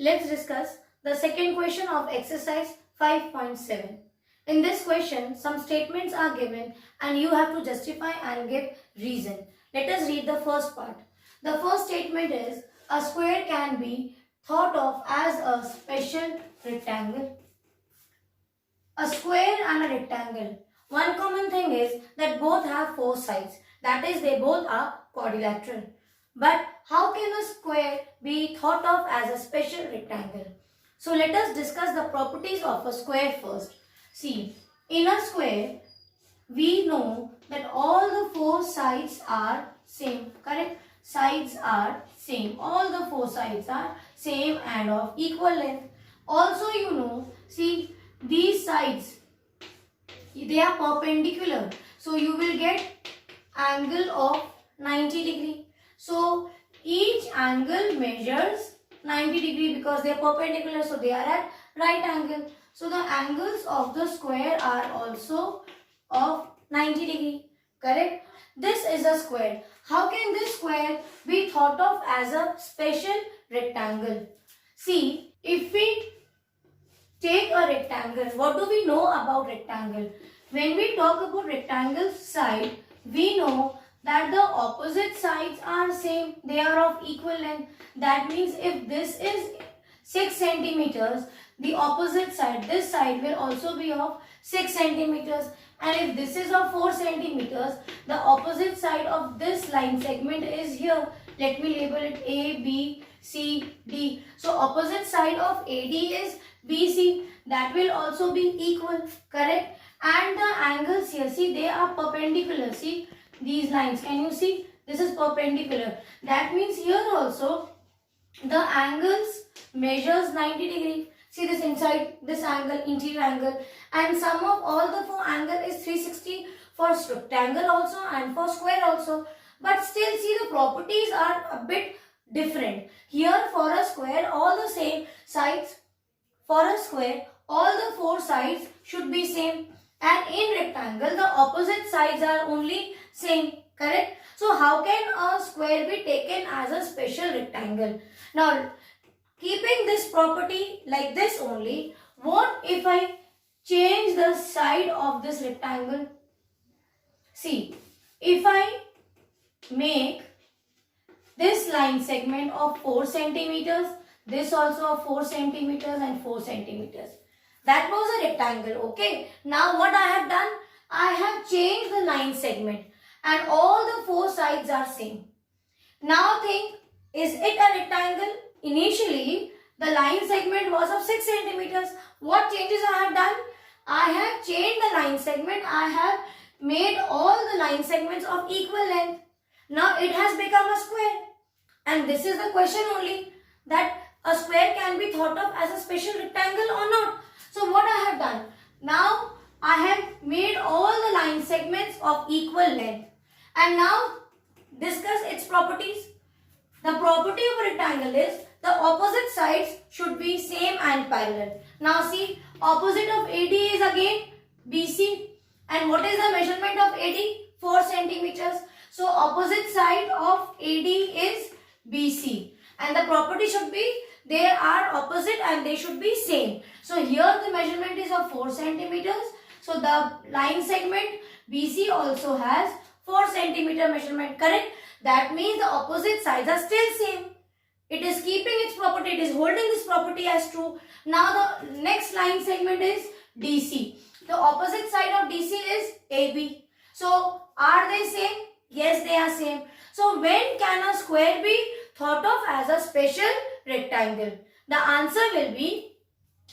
Let's discuss the second question of exercise 5.7. In this question, some statements are given and you have to justify and give reason. Let us read the first part. The first statement is, a square can be thought of as a special rectangle. A square and a rectangle. One common thing is that both have four sides. That is, they both are quadrilateral. But how can a square be thought of as a special rectangle? So let us discuss the properties of a square first. See, in a square, we know that all the four sides are same, correct? Sides are same. All the four sides are same and of equal length. Also, you know, see, these sides, they are perpendicular. So you will get angle of 90 degree. So each angle measures 90 degree because they are perpendicular. So they are at right angle. So the angles of the square are also of 90 degree. Correct? This is a square. How can this square be thought of as a special rectangle? See, if we take a rectangle, what do we know about rectangle? When we talk about rectangle side, we know that the opposite sides are same. They are of equal length. That means if this is 6 centimeters, the opposite side, this side will also be of 6 centimeters. And if this is of 4 centimeters, the opposite side of this line segment is here. Let me label it A, B, C, D. So opposite side of AD is BC. That will also be equal, correct? And the angles here, see, they are perpendicular. See, these lines, can you see? This is perpendicular. That means here also the angles measures 90 degree. See this inside, this angle, interior angle, and sum of all the four angle is 360 for rectangle also and for square also. But still, see, the properties are a bit different. Here for a square, all the same sides. For a square, all the four sides should be same. And in rectangle, the opposite sides are only same. Correct? So how can a square be taken as a special rectangle? Now, keeping this property like this only, what if I change the side of this rectangle? See, if I make this line segment of 4 centimeters, this also of 4 centimeters and 4 centimeters. That was a rectangle, okay? Now what I have done? I have changed the line segment and all the four sides are same. Now think, is it a rectangle? Initially, the line segment was of 6 centimeters. What changes I have done? I have changed the line segment. I have made all the line segments of equal length. Now it has become a square. And this is the question only, that a square can be thought of as a special rectangle or not. So what I have done? Now I have made all the line segments of equal length. And now discuss its properties. The property of a rectangle is the opposite sides should be same and parallel. Now see, opposite of AD is again BC. And what is the measurement of AD? 4 centimeters. So opposite side of AD is BC. And the property should be, they are opposite and they should be same. So here the measurement is of 4 centimeters. So the line segment BC also has 4 centimeter measurement, correct? That means the opposite sides are still same. It is keeping its property, it is holding this property as true. Now the next line segment is DC. The opposite side of DC is AB. So are they same? Yes, they are same. So when can a square be thought of as a special rectangle? The answer will be,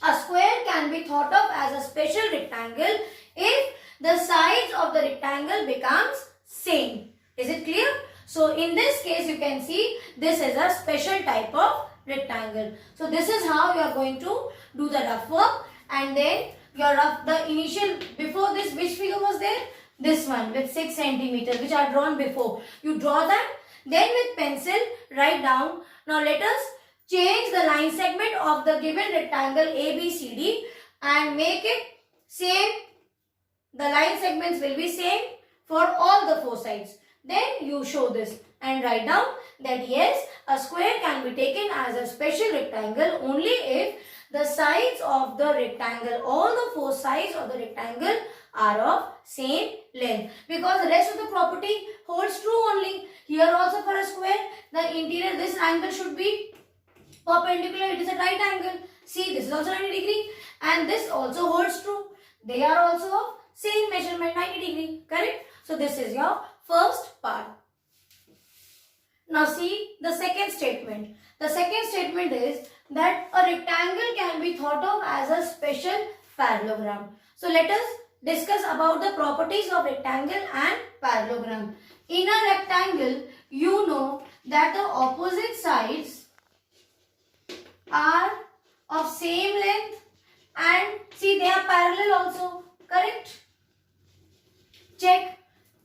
a square can be thought of as a special rectangle if the sides of the rectangle becomes same. Is it clear? So in this case, you can see this is a special type of rectangle. So this is how you are going to do the rough work, and then your the initial, before this, which figure was there? This one with 6 centimeters, which I drawn before. You draw that, then with pencil write down. Now let us change the line segment of the given rectangle ABCD and make it same. The line segments will be same for all the four sides. then you show this and write down that yes, a square can be taken as a special rectangle only if the sides of the rectangle, all the four sides of the rectangle are of same length, because the rest of the property holds true only. Here also for a square, the interior, this angle should be perpendicular, it is a right angle. See, this is also 90 degree and this also holds true. They are also of same measurement, 90 degree, correct? So this is your first part. Now see the second statement. The second statement is that a rectangle can be thought of as a special parallelogram. So let us discuss about the properties of rectangle and parallelogram. In a rectangle, you know that the opposite sides are of same length and see they are parallel also, correct? Check.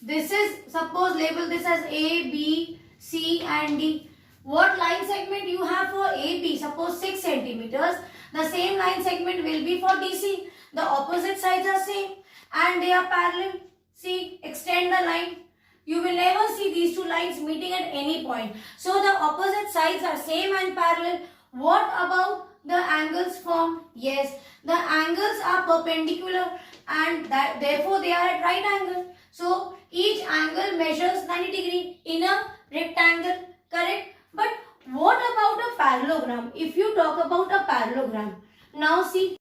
This is, suppose label this as A, B, C and D. What line segment you have for AB? Suppose 6 centimeters. The same line segment will be for DC. The opposite sides are same and they are parallel. See, extend the line. You will never see these two lines meeting at any point. So the opposite sides are same and parallel. What about the angles formed? Yes, the angles are perpendicular and that therefore they are at right angle. So each angle measures 90 degree in a rectangle, correct? But what about a parallelogram? If you talk about a parallelogram, now see,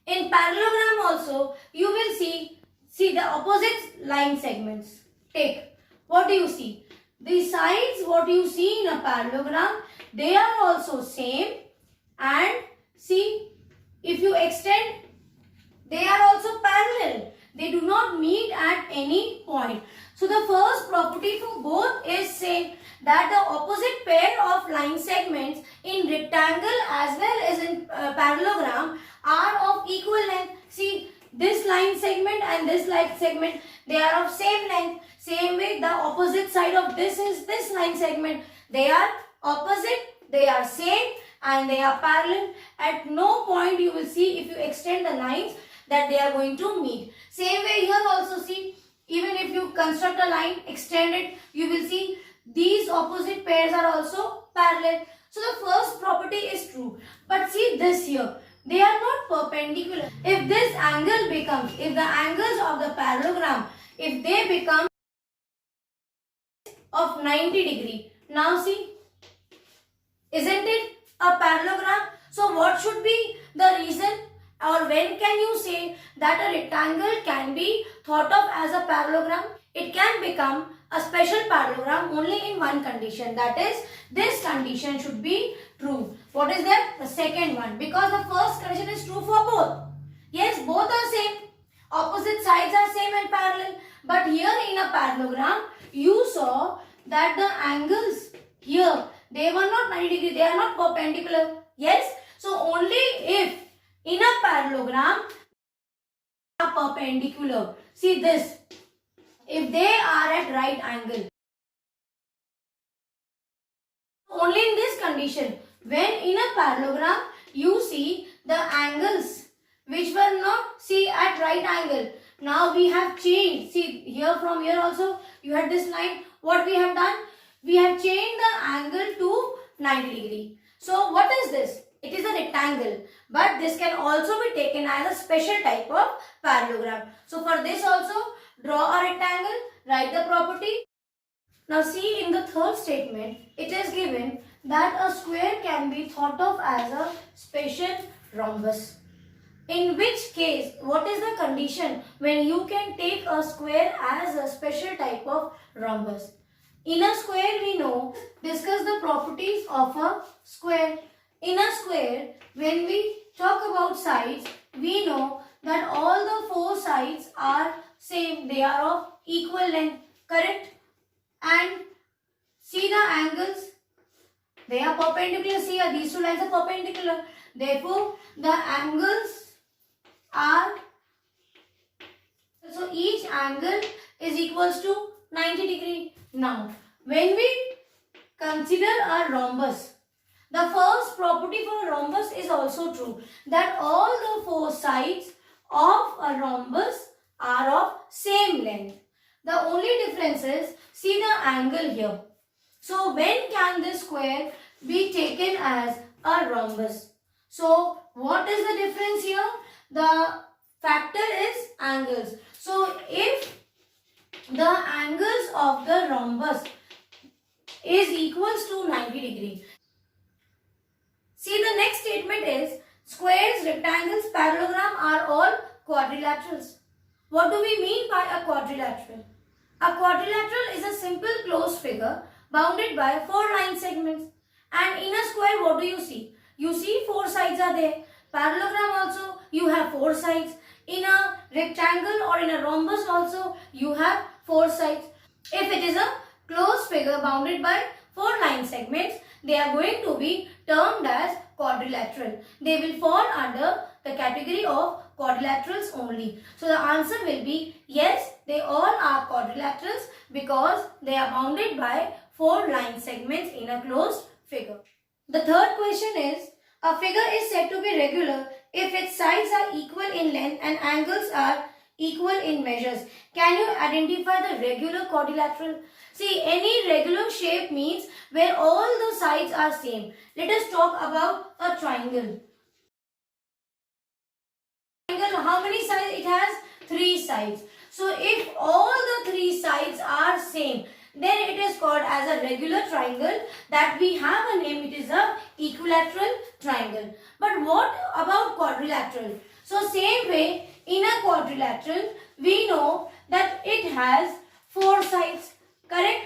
in parallelogram also you will see the opposite line segments. Take, what do you see? The sides what you see in a parallelogram, they are also same and see, if you extend, they are also parallel. They do not meet at any point. So the first property for both is same, that the opposite pair of line segments in rectangle as well as in parallelogram are of equal length. See, this line segment and this line segment, they are of same length. Same way, the opposite side of this is this line segment. They are opposite, they are same and they are parallel. At no point you will see, if you extend the lines, that they are going to meet. Same way here also, see, even if you construct a line, extend it, you will see these opposite pairs are also parallel. So the first property is true. But see this here, they are not perpendicular. If this angle becomes, if the angles of the parallelogram, if they become of 90 degree. Now see, isn't it a parallelogram? So what should be the reason, or when can you say that a rectangle can be thought of as a parallelogram? It can become a special parallelogram only in one condition, that is, this condition should be true. What is that? The second one, because the first condition is true for both. Yes, both are same, opposite sides are same and parallel. But here in a parallelogram, you saw that the angles here, they were not 90 degree, they are not perpendicular. Yes, so only if in a parallelogram are perpendicular. See this, if they are at right angle. Only in this condition, when in a parallelogram you see the angles which were not at right angle. Now we have changed. See here, from here also you had this line. What we have done? We have changed the angle to 90 degree. So what is this? It is a rectangle, but this can also be taken as a special type of parallelogram. So for this also, draw a rectangle, write the property. Now see, in the third statement, it is given that a square can be thought of as a special rhombus. In which case, what is the condition when you can take a square as a special type of rhombus? In a square, we know, discuss the properties of a square. In a square, when we talk about sides, we know that all the four sides are same. They are of equal length, correct? And see the angles. They are perpendicular. See, these two lines are perpendicular. Therefore, the angles are, so each angle is equals to 90 degree. Now, when we consider a rhombus, the first property for a rhombus is also true, that all the four sides of a rhombus are of same length. The only difference is, see the angle here. So when can this square be taken as a rhombus? So what is the difference here? The factor is angles. So if the angles of the rhombus is equals to 90 degree. See, the next statement is, squares, rectangles, parallelogram are all quadrilaterals. What do we mean by a quadrilateral? A quadrilateral is a simple closed figure bounded by 4 line segments. And in a square, what do you see? You see 4 sides are there. Parallelogram also, you have 4 sides. In a rectangle or in a rhombus also, you have 4 sides. If it is a closed figure bounded by 4 line segments, they are going to be termed as quadrilateral. They will fall under the category of quadrilaterals only. So the answer will be yes, they all are quadrilaterals because they are bounded by 4 line segments in a closed figure. The third question is, a figure is said to be regular if its sides are equal in length and angles are equal in measures. Can you identify the regular quadrilateral? See, any regular shape means where all the sides are same. Let us talk about a triangle. Triangle, how many sides it has? 3 sides. So if all the 3 sides are same, then it is called as a regular triangle. That we have a name, it is a equilateral triangle. But what about quadrilateral? So same way, in a quadrilateral, we know that it has 4 sides, correct?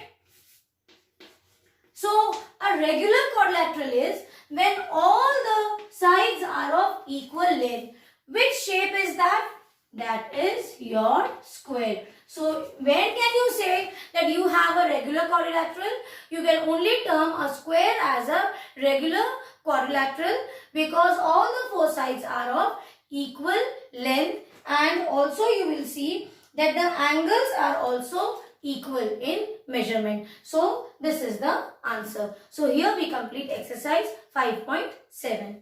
So a regular quadrilateral is when all the sides are of equal length. Which shape is that? That is your square. So when can you say that you have a regular quadrilateral? You can only term a square as a regular quadrilateral because all the 4 sides are of equal length, and also you will see that the angles are also equal in measurement. So this is the answer. So here we complete exercise 5.7.